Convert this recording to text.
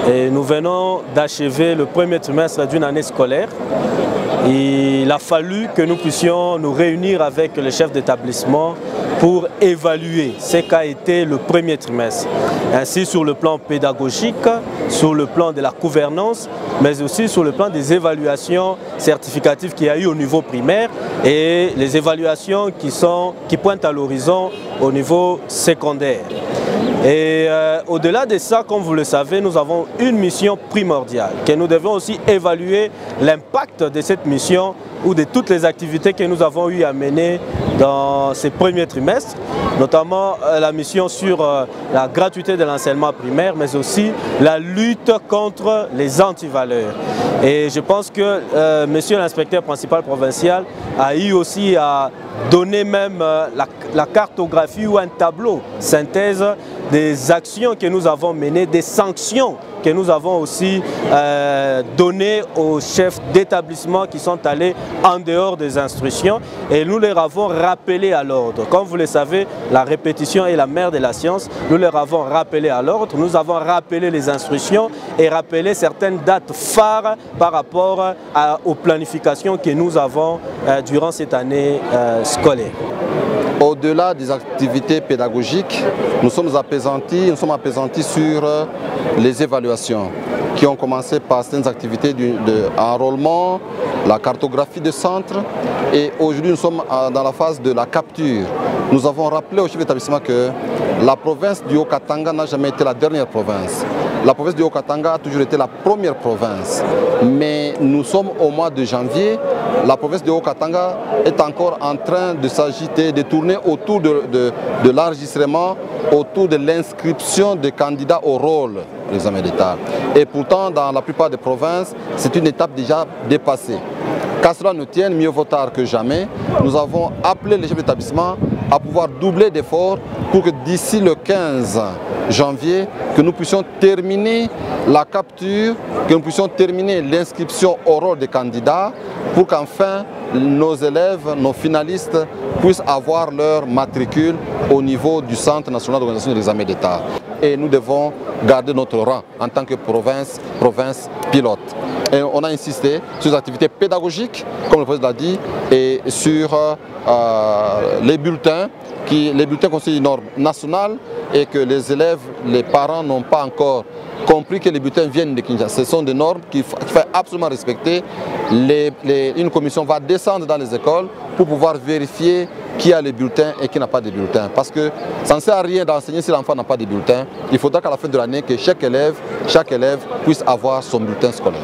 Et nous venons d'achever le premier trimestre d'une année scolaire. Il a fallu que nous puissions nous réunir avec le chef d'établissement pour évaluer ce qu'a été le premier trimestre. Ainsi sur le plan pédagogique, sur le plan de la gouvernance, mais aussi sur le plan des évaluations certificatives qu'il y a eu au niveau primaire et les évaluations qui pointent à l'horizon au niveau secondaire. Et au-delà de ça, comme vous le savez, nous avons une mission primordiale, que nous devons aussi évaluer l'impact de cette mission ou de toutes les activités que nous avons eu à mener dans ces premiers trimestres, notamment la mission sur la gratuité de l'enseignement primaire, mais aussi la lutte contre les antivaleurs. Et je pense que monsieur l'inspecteur principal provincial a eu aussi à donner même la cartographie ou un tableau synthèse des actions que nous avons menées, des sanctions que nous avons aussi données aux chefs d'établissement qui sont allés en dehors des instructions et nous leur avons rappelé à l'ordre. Comme vous le savez, la répétition est la mère de la science. Nous leur avons rappelé à l'ordre, nous avons rappelé les instructions et rappelé certaines dates phares par rapport aux planifications que nous avons durant cette année scolaire. Au-delà des activités pédagogiques, nous sommes apaisantis sur les évaluations qui ont commencé par certaines activités d'enrôlement, la cartographie de centre et aujourd'hui nous sommes dans la phase de la capture. Nous avons rappelé au chef d'établissement que la province du Haut-Katanga n'a jamais été la dernière province. La province du Haut-Katanga a toujours été la première province. Mais nous sommes au mois de janvier. La province du Haut-Katanga est encore en train de s'agiter, de tourner autour de l'enregistrement, autour de l'inscription des candidats au rôle de l'examen d'État. Et pourtant, dans la plupart des provinces, c'est une étape déjà dépassée. Qu'à cela nous tienne, mieux vaut tard que jamais, nous avons appelé les chefs d'établissement à pouvoir doubler d'efforts pour que d'ici le 15 janvier, que nous puissions terminer la capture, que nous puissions terminer l'inscription au rôle des candidats pour qu'enfin nos élèves, nos finalistes puissent avoir leur matricule au niveau du Centre national d'organisation de l'examen d'État. Et nous devons garder notre rang en tant que province pilote. Et on a insisté sur les activités pédagogiques, comme le président l'a dit, et sur les bulletins constituent une norme nationale et que les élèves, les parents n'ont pas encore compris que les bulletins viennent de Kinshasa. Ce sont des normes qu'il faut absolument respecter. Une commission va descendre dans les écoles pour pouvoir vérifier qui a les bulletins et qui n'a pas de bulletins. Parce que ça ne sert à rien d'enseigner si l'enfant n'a pas de bulletins. Il faudra qu'à la fin de l'année, que chaque élève puisse avoir son bulletin scolaire.